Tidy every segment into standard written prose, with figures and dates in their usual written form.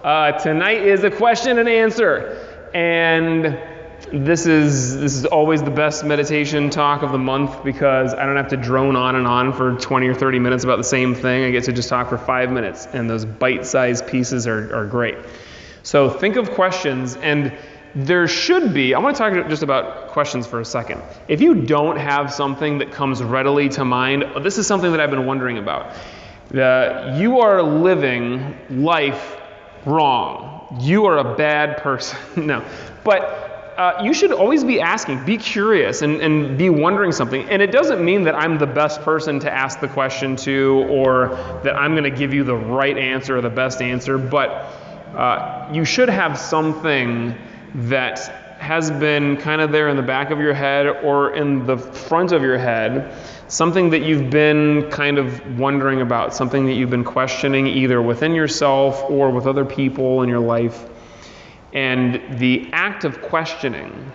Tonight is a question and answer, and this is always the best meditation talk of the month because I don't have to drone on and on for 20 or 30 minutes about the same thing. I get to just talk for 5 minutes, and those bite-sized pieces are great. So think of questions, and there should be, I want to talk just about questions for a second. If you don't have something that comes readily to mind, this is something that I've been wondering about. You are living life wrong. You are a bad person. No. But you should always be asking, be curious, and be wondering something. And it doesn't mean that I'm the best person to ask the question to, or that I'm going to give you the right answer or the best answer, but you should have something that has been kind of there in the back of your head or in the front of your head, something that you've been kind of wondering about, something that you've been questioning either within yourself or with other people in your life. And the act of questioning,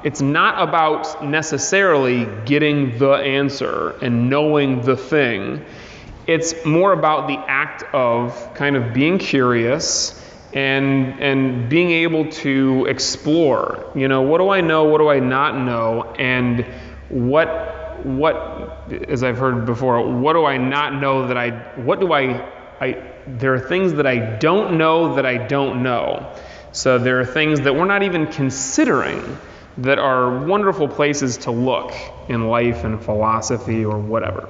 it's not about necessarily getting the answer and knowing the thing. It's more about the act of kind of being curious and being able to explore, what do I know, what do I not know, and what, as I've heard before, what do I not know there are things that I don't know that I don't know. So there are things that we're not even considering that are wonderful places to look in life and philosophy or whatever.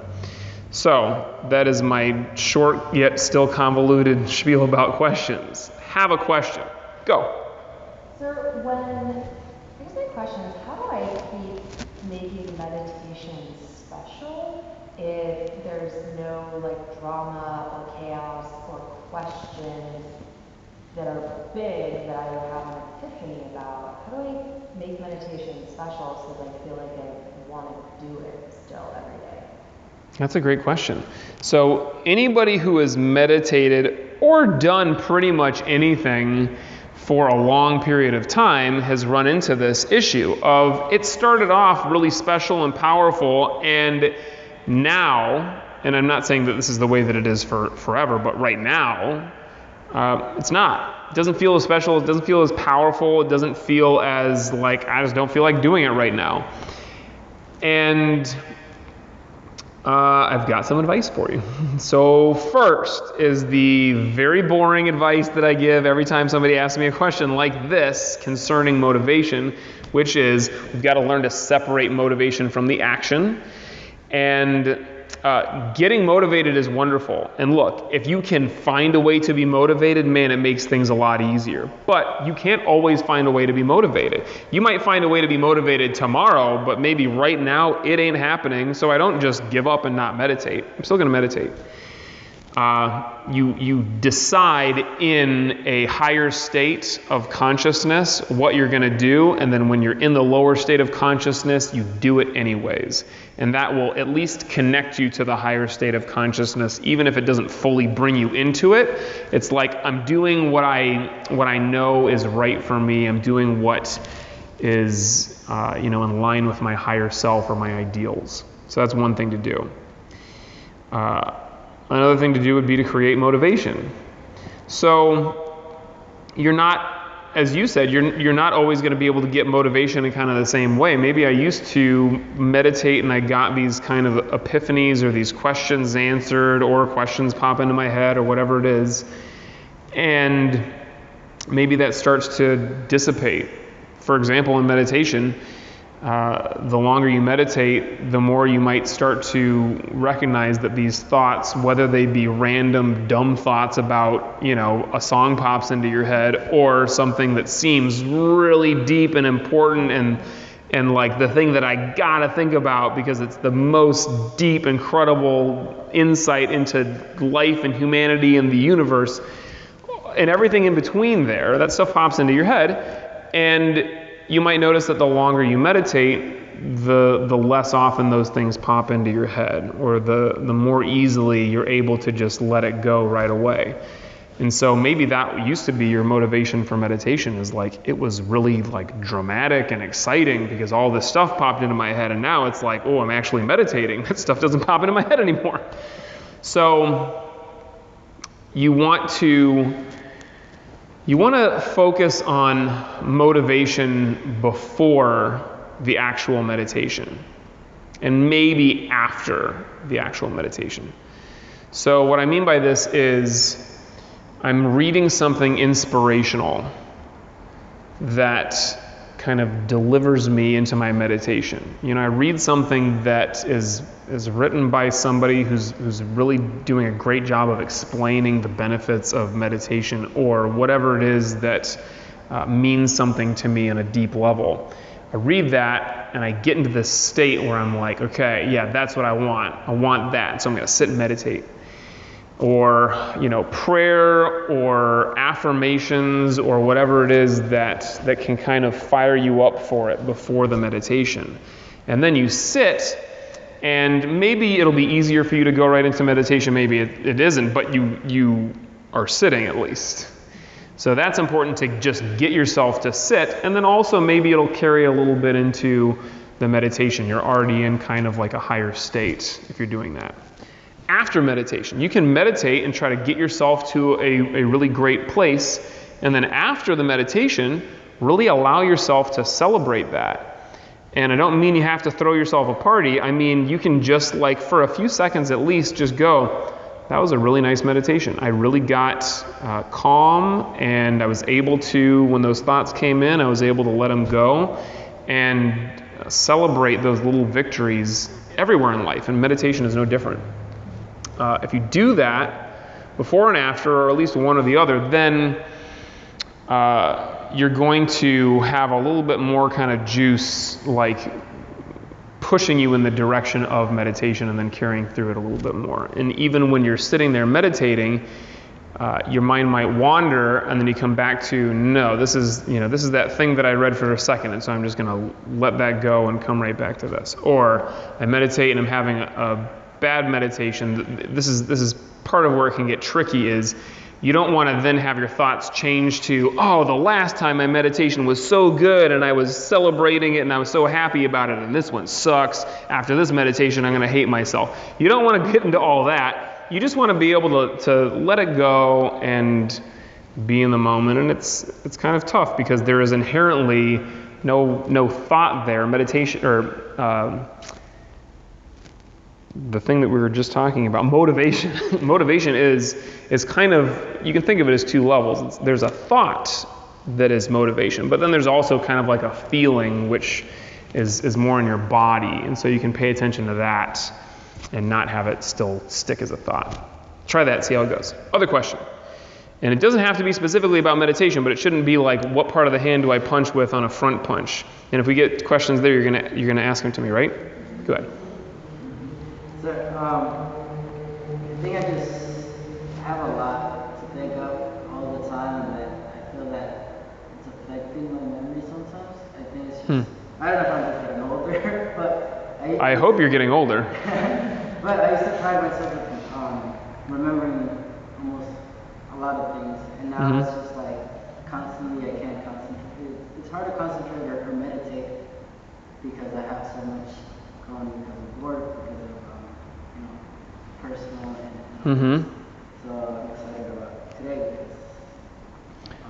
So that is my short yet still convoluted spiel about questions. Have a question. Go. Sir, I guess my question is, how do I keep making meditation special if there's no drama or chaos or questions that are big that I have an epiphany about? How do I make meditation special so that I feel like I want to do it still every day? That's a great question. So anybody who has meditated or done pretty much anything for a long period of time has run into this issue of it started off really special and powerful, and now, and I'm not saying that this is the way that it is for forever, but right now, it's not. It doesn't feel as special, it doesn't feel as powerful, it doesn't feel as I just don't feel like doing it right now. And I've got some advice for you. So first is the very boring advice that I give every time somebody asks me a question like this concerning motivation, which is we've got to learn to separate motivation from the action. And getting motivated is wonderful. And look, if you can find a way to be motivated, man, it makes things a lot easier. But you can't always find a way to be motivated. You might find a way to be motivated tomorrow, but maybe right now it ain't happening, so I don't just give up and not meditate. I'm still going to meditate. You decide in a higher state of consciousness what you're going to do, and then when you're in the lower state of consciousness, you do it anyways. And that will at least connect you to the higher state of consciousness, even if it doesn't fully bring you into it. It's like I'm doing what I know is right for me. I'm doing what is in line with my higher self or my ideals. So that's one thing to do. Another thing to do would be to create motivation. So you're not, as you said, you're not always going to be able to get motivation in kind of the same way. Maybe I used to meditate and I got these kind of epiphanies or these questions answered or questions pop into my head or whatever it is. And maybe that starts to dissipate. For example, in meditation, the longer you meditate, the more you might start to recognize that these thoughts, whether they be random, dumb thoughts about, a song pops into your head, or something that seems really deep and important and like the thing that I gotta think about because it's the most deep, incredible insight into life and humanity and the universe, and everything in between there, that stuff pops into your head, and you might notice that the longer you meditate, the less often those things pop into your head, or the more easily you're able to just let it go right away. And so maybe that used to be your motivation for meditation, is it was really dramatic and exciting because all this stuff popped into my head, and now it's I'm actually meditating. That stuff doesn't pop into my head anymore. So you want to focus on motivation before the actual meditation, and maybe after the actual meditation. So what I mean by this is I'm reading something inspirational that kind of delivers me into my meditation. I read something that is written by somebody who's really doing a great job of explaining the benefits of meditation, or whatever it is that means something to me on a deep level. I read that and I get into this state where I'm like, okay, yeah, that's what I want. I want that. So I'm going to sit and meditate. Or, prayer or affirmations or whatever it is that can kind of fire you up for it before the meditation. And then you sit, and maybe it'll be easier for you to go right into meditation. Maybe it isn't, but you are sitting at least. So that's important, to just get yourself to sit, and then also maybe it'll carry a little bit into the meditation. You're already in kind of like a higher state if you're doing that. After meditation, you can meditate and try to get yourself to a really great place, and then after the meditation, really allow yourself to celebrate that. And I don't mean you have to throw yourself a party. I mean, you can just, like, for a few seconds at least, just go, that was a really nice meditation. I really got calm, and I was able to, when those thoughts came in, I was able to let them go and celebrate those little victories everywhere in life, and meditation is no different. If you do that before and after, or at least one or the other, then you're going to have a little bit more kind of juice, like pushing you in the direction of meditation and then carrying through it a little bit more. And even when you're sitting there meditating, your mind might wander, and then you come back to, no, this is that thing that I read for a second, and so I'm just going to let that go and come right back to this. Or I meditate and I'm having a bad meditation. This is part of where it can get tricky, is you don't want to then have your thoughts change to, oh, the last time my meditation was so good and I was celebrating it and I was so happy about it, and this one sucks. After this meditation, I'm going to hate myself. You don't want to get into all that. You just want to be able to let it go and be in the moment. And it's kind of tough because there is inherently no thought there. Meditation, or the thing that we were just talking about, motivation. Motivation is kind of, you can think of it as two levels. There's a thought that is motivation, but then there's also kind of like a feeling, which is more in your body. And so you can pay attention to that and not have it still stick as a thought. Try that, see how it goes. Other question. And it doesn't have to be specifically about meditation, but it shouldn't be like, what part of the hand do I punch with on a front punch? And if we get questions there, you're gonna ask them to me, right? Go ahead. So, I think I just have a lot to think of all the time, and I feel that it's affecting my memory sometimes. I think it's just, I don't know if I'm just getting older, but I hope you're getting older. But I used to pride myself with remembering almost a lot of things, and now it's just like constantly I can't concentrate. It's hard to concentrate or meditate because I have so much going because of work, because of personal and so I'm excited about today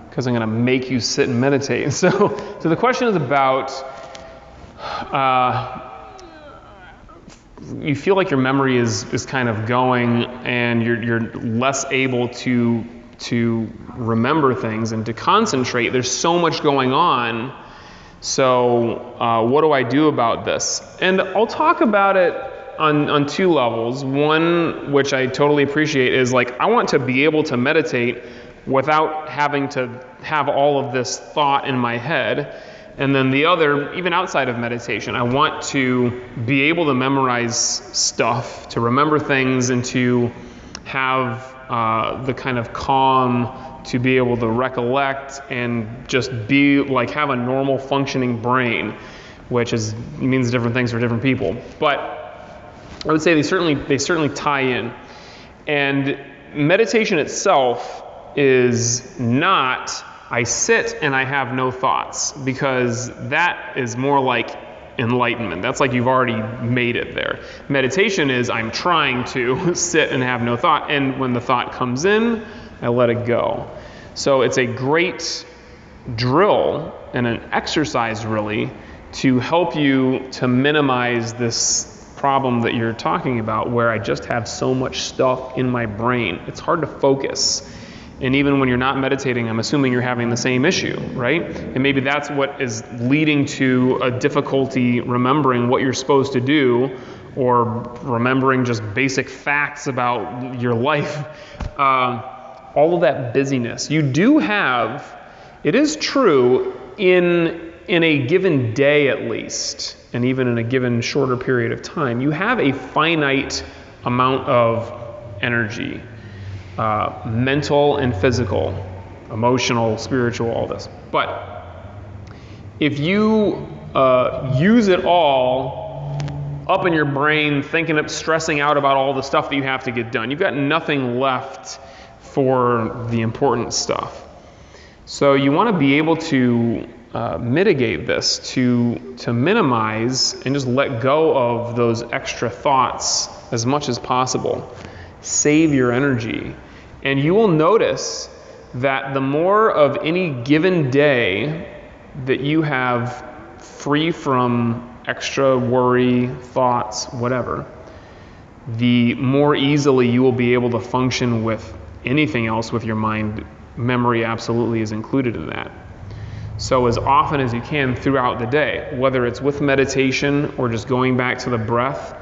because I'm going to make you sit and meditate. So the question is about you feel like your memory is kind of going, and you're less able to remember things and to concentrate. There's so much going on. So what do I do about this? And I'll talk about it on two levels. One, which I totally appreciate, is like, I want to be able to meditate without having to have all of this thought in my head. And then the other, even outside of meditation, I want to be able to memorize stuff, to remember things, and to have the kind of calm to be able to recollect and just be like, have a normal functioning brain, which means different things for different people. But I would say they certainly tie in. And meditation itself is not, I sit and I have no thoughts, because that is more like enlightenment. That's like you've already made it there. Meditation is I'm trying to sit and have no thought, and when the thought comes in, I let it go. So it's a great drill and an exercise really to help you to minimize this problem that you're talking about where I just have so much stuff in my brain. It's hard to focus. And even when you're not meditating, I'm assuming you're having the same issue, right? And maybe that's what is leading to a difficulty remembering what you're supposed to do or remembering just basic facts about your life. All of that busyness. You do have, it is true, in a given day at least, and even in a given shorter period of time, you have a finite amount of energy. Mental and physical, emotional, spiritual, all this. But if you use it all up in your brain, thinking of stressing out about all the stuff that you have to get done, you've got nothing left for the important stuff. So you want to be able to mitigate this, to minimize and just let go of those extra thoughts as much as possible. Save your energy. And you will notice that the more of any given day that you have free from extra worry, thoughts, whatever, the more easily you will be able to function with anything else with your mind. Memory absolutely is included in that. So as often as you can throughout the day, whether it's with meditation or just going back to the breath,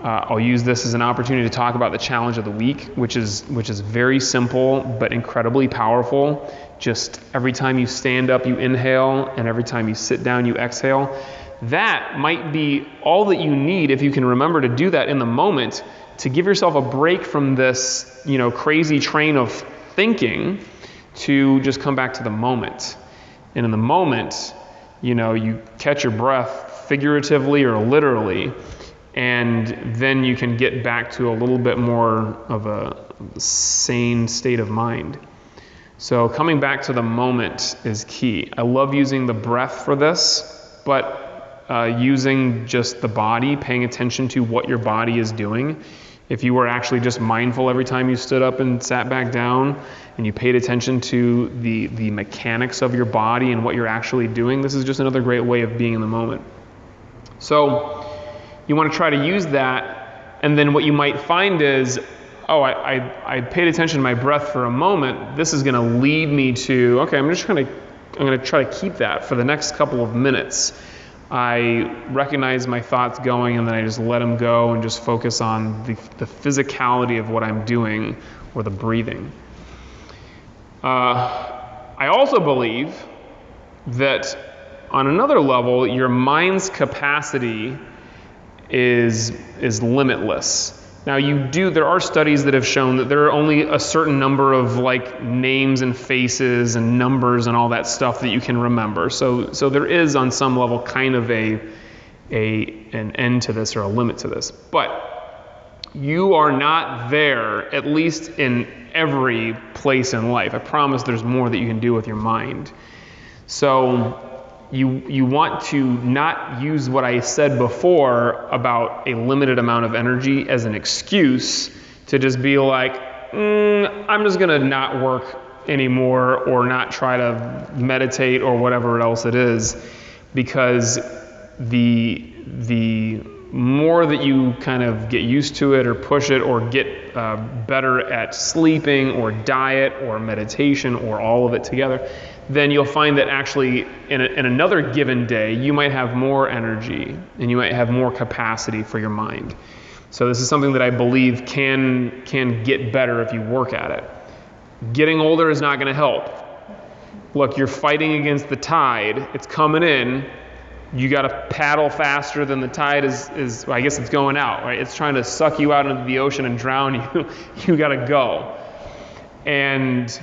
I'll use this as an opportunity to talk about the challenge of the week, which is very simple but incredibly powerful. Just every time you stand up, you inhale, and every time you sit down, you exhale. That might be all that you need if you can remember to do that in the moment to give yourself a break from this, crazy train of thinking to just come back to the moment. And in the moment, you catch your breath figuratively or literally, and then you can get back to a little bit more of a sane state of mind. So coming back to the moment is key. I love using the breath for this, but using just the body, paying attention to what your body is doing. If you were actually just mindful every time you stood up and sat back down, and you paid attention to the mechanics of your body and what you're actually doing, this is just another great way of being in the moment. So you want to try to use that, and then what you might find is, I paid attention to my breath for a moment. This is going to lead me to, okay, I'm going to try to keep that for the next couple of minutes. I recognize my thoughts going, and then I just let them go and just focus on the physicality of what I'm doing or the breathing. I also believe that on another level, your mind's capacity is limitless. Now there are studies that have shown that there are only a certain number of names and faces and numbers and all that stuff that you can remember. So there is on some level kind of an end to this or a limit to this. But you are not there, at least in every place in life. I promise there's more that you can do with your mind. So you want to not use what I said before about a limited amount of energy as an excuse to just be like, I'm just going to not work anymore or not try to meditate or whatever else it is, because the more that you kind of get used to it or push it or get better at sleeping or diet or meditation or all of it together, then you'll find that actually in another given day, you might have more energy and you might have more capacity for your mind. So this is something that I believe can get better if you work at it. Getting older is not going to help. Look, you're fighting against the tide. It's coming in. You got to paddle faster than the tide is well, I guess it's going out, right? It's trying to suck you out into the ocean and drown you. You got to go. And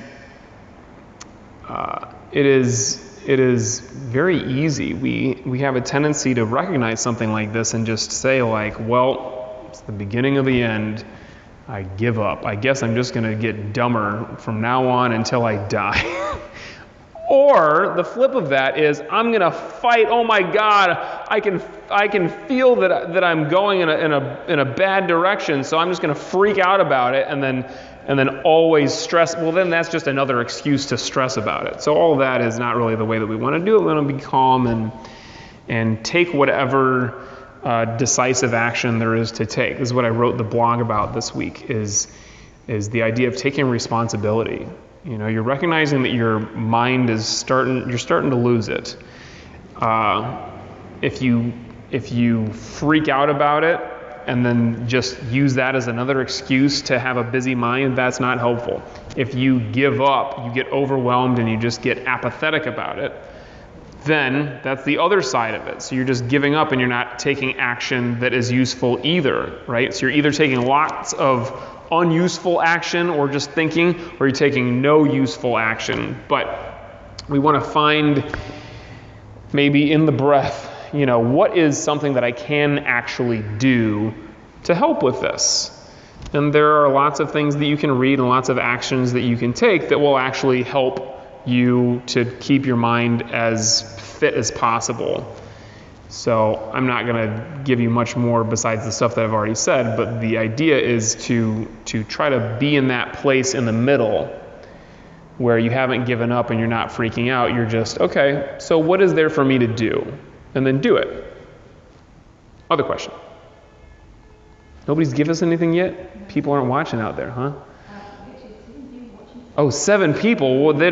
it is very easy. We have a tendency to recognize something like this and just say well, it's the beginning of the end. I give up. I guess I'm just going to get dumber from now on until I die. Or the flip of that is, I'm going to fight. Oh my God, I can feel that I'm going in a bad direction, so I'm just going to freak out about it and then always stress. Well, then that's just another excuse to stress about it. So all of that is not really the way that we want to do it. We want to be calm and take whatever decisive action there is to take. This is what I wrote the blog about this week, is the idea of taking responsibility. You know, you're recognizing that your mind you're starting to lose it. If you freak out about it and then just use that as another excuse to have a busy mind, that's not helpful. If you give up, you get overwhelmed and you just get apathetic about it, then that's the other side of it. So you're just giving up and you're not taking action that is useful either, right? So you're either taking lots of unuseful action or just thinking, or you're taking no useful action. But we want to find maybe in the breath, you know, what is something that I can actually do to help with this? And there are lots of things that you can read and lots of actions that you can take that will actually help you to keep your mind as fit as possible. So I'm not going to give you much more besides the stuff that I've already said, but the idea is to try to be in that place in the middle where you haven't given up and you're not freaking out. You're just, okay, so what is there for me to do? And then do it. Other question. Nobody's given us anything yet? People aren't watching out there, huh? Oh, 7 people. Well, they're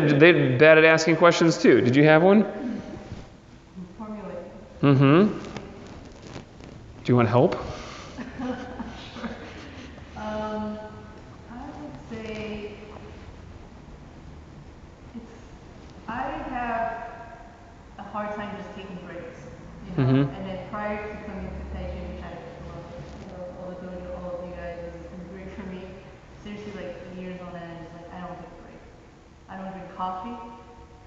bad at asking questions too. Did you have one? Mm-hmm. Do you want help? Sure. I would say I have a hard time just taking breaks, you know. Mm-hmm. And then prior to coming to Taipei, which I love all of you guys, it's been great for me. Seriously, like years on end, it's like I don't take a break. I don't drink coffee.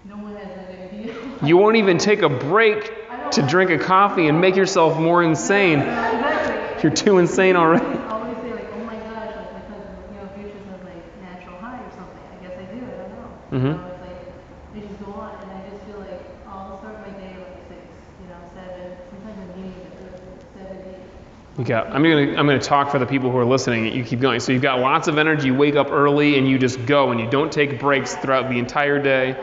No one has any idea. You won't even take a break to drink a coffee and make yourself more insane. Exactly. You're too insane already. I always say like, oh my gosh, like my cousin, you know, Beatrice has like natural high or something. I guess I do. I don't know. Mm-hmm. You know, it's like they just go on, and I just feel like I'll start my day like 6, you know, 7. Sometimes I'm meeting at 7, 8. I'm gonna talk for the people who are listening. You keep going. So you've got lots of energy. You wake up early and you just go, and you don't take breaks throughout the entire day.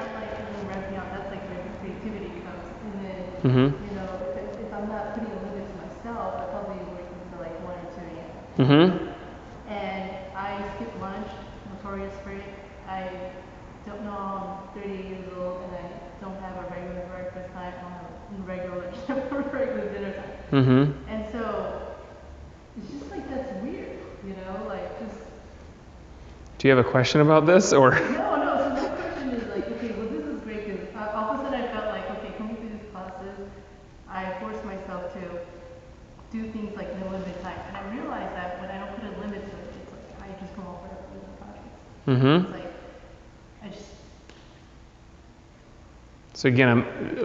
Mm-hmm. You know, if I'm not putting a limit to myself, I probably work until like 1 or 2 a.m. Mm-hmm. And I skip lunch, notorious for it. I don't know, I'm 30 years old and I don't have a regular breakfast time. I don't have a regular dinner time. Mm-hmm. And so it's just like that's weird, you know, like just. Do you have a question about this or? No. So my question is like, okay, well this is great because all of a sudden I felt like, okay, coming through these classes, I forced myself to do things like no limit time, and I realized that when I don't put a limit to it, it's like I just come off with a project. Mm-hmm. It's like I just. So again,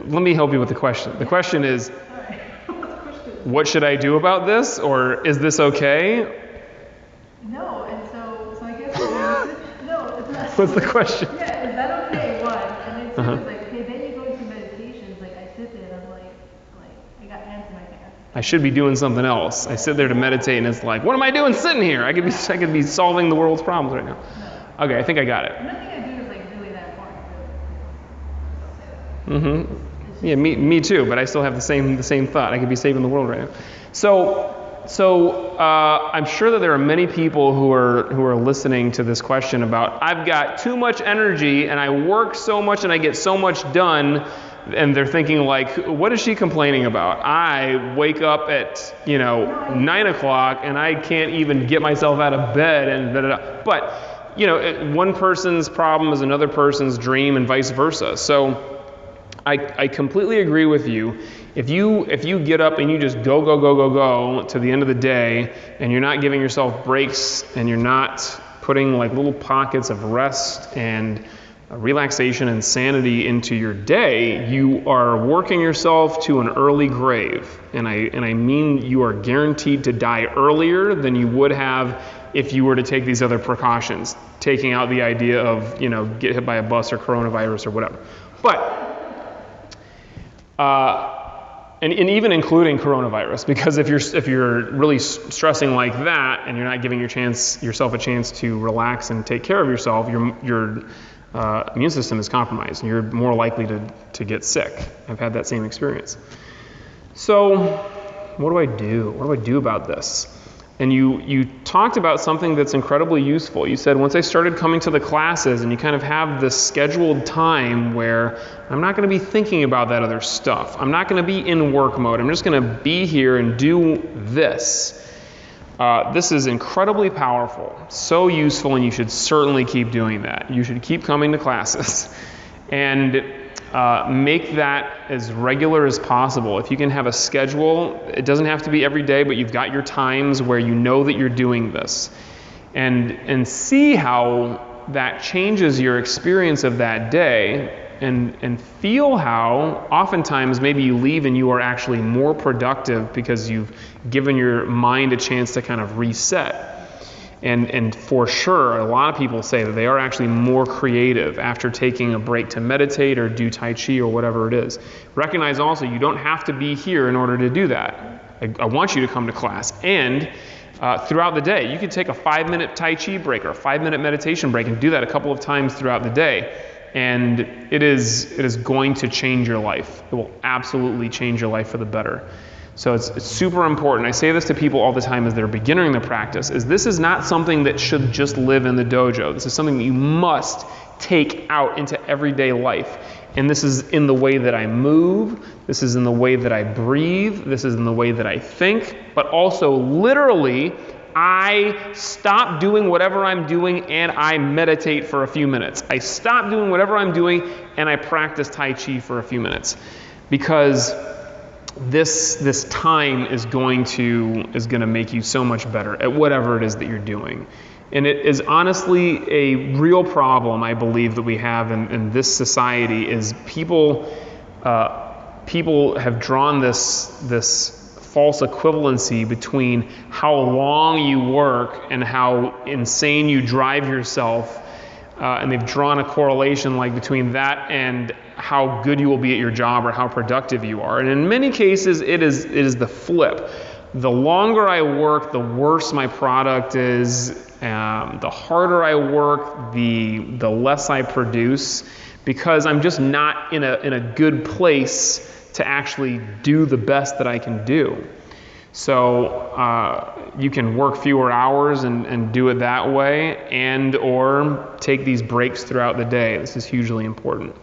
let me help you with the question. The question is, Sorry. What's the question? what should I do about this, or is this okay? No, and so I guess no, it's not. What's the question? Yeah, is that okay? One, and then 2 Uh-huh. is like, okay, then you go into meditations. Like I sit there and I'm like I got hands in my pants. I should be doing something else. I sit there to meditate, and it's like, what am I doing sitting here? I could be solving the world's problems right now. No. Okay, I think I got it. Nothing I do is like really that important. Mm-hmm. Yeah, me too. But I still have the same thought. I could be saving the world right now. So I'm sure that there are many people who are listening to this question about, I've got too much energy and I work so much and I get so much done, and they're thinking like, what is she complaining about? I wake up at 9 o'clock and I can't even get myself out of bed and da, da, da. But one person's problem is another person's dream and vice versa. So I completely agree with you. If you get up and you just go to the end of the day, and you're not giving yourself breaks, and you're not putting like little pockets of rest and relaxation and sanity into your day, you are working yourself to an early grave. And I mean you are guaranteed to die earlier than you would have if you were to take these other precautions, taking out the idea of, get hit by a bus or coronavirus or whatever. And even including coronavirus, because if you're really stressing like that and you're not giving yourself a chance to relax and take care of yourself, your immune system is compromised and you're more likely to get sick. I've had that same experience. So what do I do? What do I do about this? And you talked about something that's incredibly useful. You said, once I started coming to the classes, and you kind of have this scheduled time where I'm not going to be thinking about that other stuff. I'm not going to be in work mode. I'm just going to be here and do this. This is incredibly powerful, so useful, and you should certainly keep doing that. You should keep coming to classes and make that as regular as possible. If you can have a schedule, it doesn't have to be every day, but you've got your times where you know that you're doing this. And see how that changes your experience of that day, and feel how oftentimes maybe you leave and you are actually more productive because you've given your mind a chance to kind of reset. And for sure, a lot of people say that they are actually more creative after taking a break to meditate or do Tai Chi or whatever it is. Recognize also, you don't have to be here in order to do that. I want you to come to class. And throughout the day, you could take a 5-minute Tai Chi break or a 5-minute meditation break and do that a couple of times throughout the day. And it is going to change your life. It will absolutely change your life for the better. So it's super important. I say this to people all the time as they're beginning the practice, is this is not something that should just live in the dojo. This is something that you must take out into everyday life. And this is in the way that I move, this is in the way that I breathe, this is in the way that I think, but also literally, I stop doing whatever I'm doing and I meditate for a few minutes. I stop doing whatever I'm doing and I practice Tai Chi for a few minutes. Because this time is going to make you so much better at whatever it is that you're doing. And it is honestly a real problem, I believe, that we have in this society, is people have drawn this false equivalency between how long you work and how insane you drive yourself, and they've drawn a correlation like between that and how good you will be at your job or how productive you are. And in many cases, it is the flip. The longer I work, the worse my product is. The harder I work, the less I produce, because I'm just not in a good place to actually do the best that I can do. So you can work fewer hours and do it that way, and or take these breaks throughout the day. This is hugely important.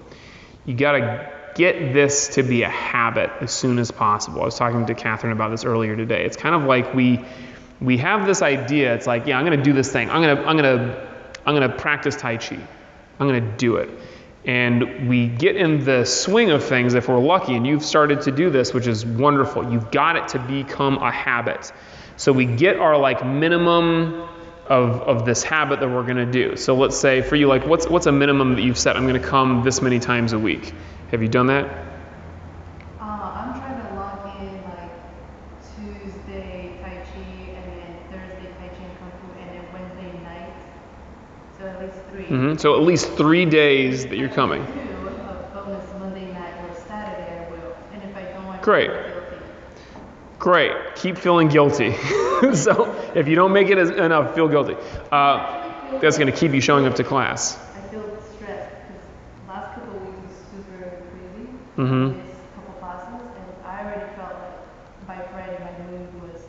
You got to get this to be a habit as soon as possible. I was talking to Catherine about this earlier today. It's kind of like we have this idea. It's like, yeah, I'm going to do this thing. I'm going to practice Tai Chi. I'm going to do it. And we get in the swing of things if we're lucky, and you've started to do this, which is wonderful. You've got it to become a habit. So we get our minimum of this habit that we're going to do. So let's say for you, what's a minimum that you've set? I'm going to come this many times a week. Have you done that? I'm trying to log in Tuesday Tai Chi, and then Thursday Tai Chi and Kung Fu, and then Wednesday night. So at least 3. Mm-hmm. So at least 3 days that you're coming. A bonus Monday night or Saturday I will. And if I don't, I Great. feel guilty. Great. Keep feeling guilty. So if you don't make it enough, feel guilty. That's going to keep you showing up to class. I feel stressed because last couple of weeks was super crazy. Mm-hmm. This couple classes, and I already felt like by Friday my mood was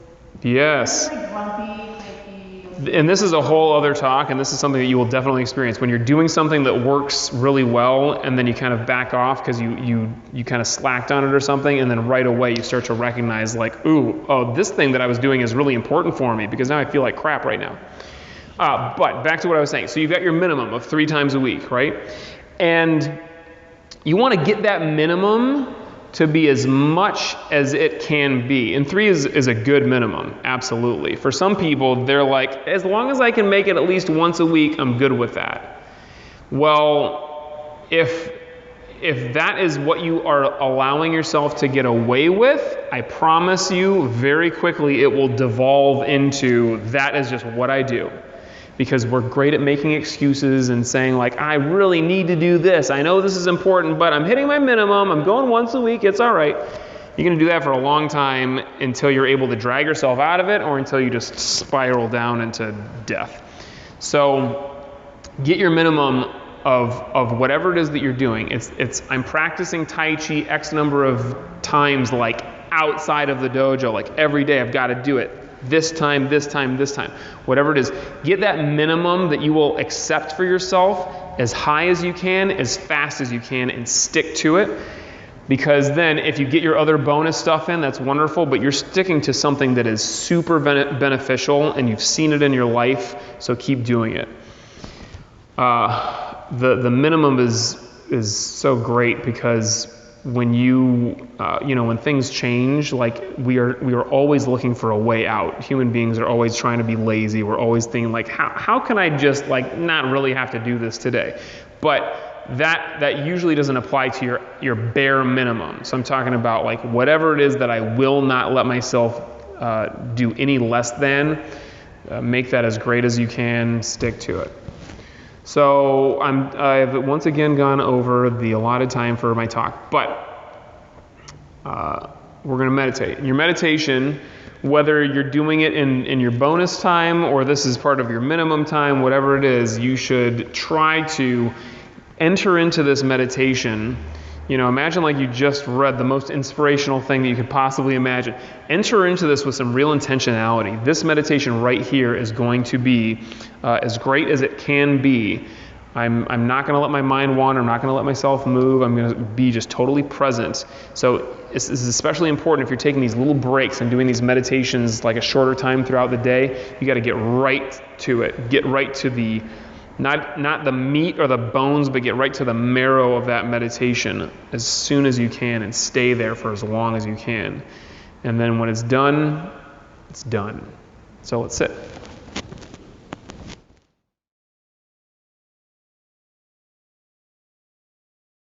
Yes. grumpy, cranky. And this is a whole other talk, and this is something that you will definitely experience. When you're doing something that works really well, and then you kind of back off because you kind of slacked on it or something, and then right away you start to recognize this thing that I was doing is really important for me, because now I feel like crap right now. But back to what I was saying. So you've got your minimum of 3 times a week, right? And you want to get that minimum to be as much as it can be. And 3 is a good minimum, absolutely. For some people, they're like, as long as I can make it at least once a week, I'm good with that. Well, if that is what you are allowing yourself to get away with, I promise you very quickly it will devolve into, that is just what I do. because we're great at making excuses and saying like, I really need to do this. I know this is important, but I'm hitting my minimum. I'm going once a week. It's all right. You're going to do that for a long time until you're able to drag yourself out of it or until you just spiral down into death. So get your minimum of whatever it is that you're doing. I'm practicing Tai Chi X number of times, like outside of the dojo, like every day I've got to do it. This time, this time, this time. Whatever it is, get that minimum that you will accept for yourself as high as you can, as fast as you can, and stick to it. Because then if you get your other bonus stuff in, that's wonderful, but you're sticking to something that is super beneficial and you've seen it in your life, so keep doing it. The minimum is so great because when when things change, like we are always looking for a way out. Human beings are always trying to be lazy. We're always thinking like, how can I just like not really have to do this today? But that usually doesn't apply to your bare minimum. So I'm talking about like whatever it is that I will not let myself do any less than. Make that as great as you can. Stick to it. So I've once again gone over the allotted time for my talk, but we're going to meditate. Your meditation, whether you're doing it in your bonus time or this is part of your minimum time, whatever it is, you should try to enter into this meditation. Imagine like you just read the most inspirational thing that you could possibly imagine. Enter into this with some real intentionality. This meditation right here is going to be as great as it can be. I'm not going to let my mind wander. I'm not going to let myself move. I'm going to be just totally present. So this is especially important if you're taking these little breaks and doing these meditations like a shorter time throughout the day. You got to get right to it. Get right to the not the meat or the bones, but get right to the marrow of that meditation as soon as you can and stay there for as long as you can. And then when it's done, it's done. So let's sit.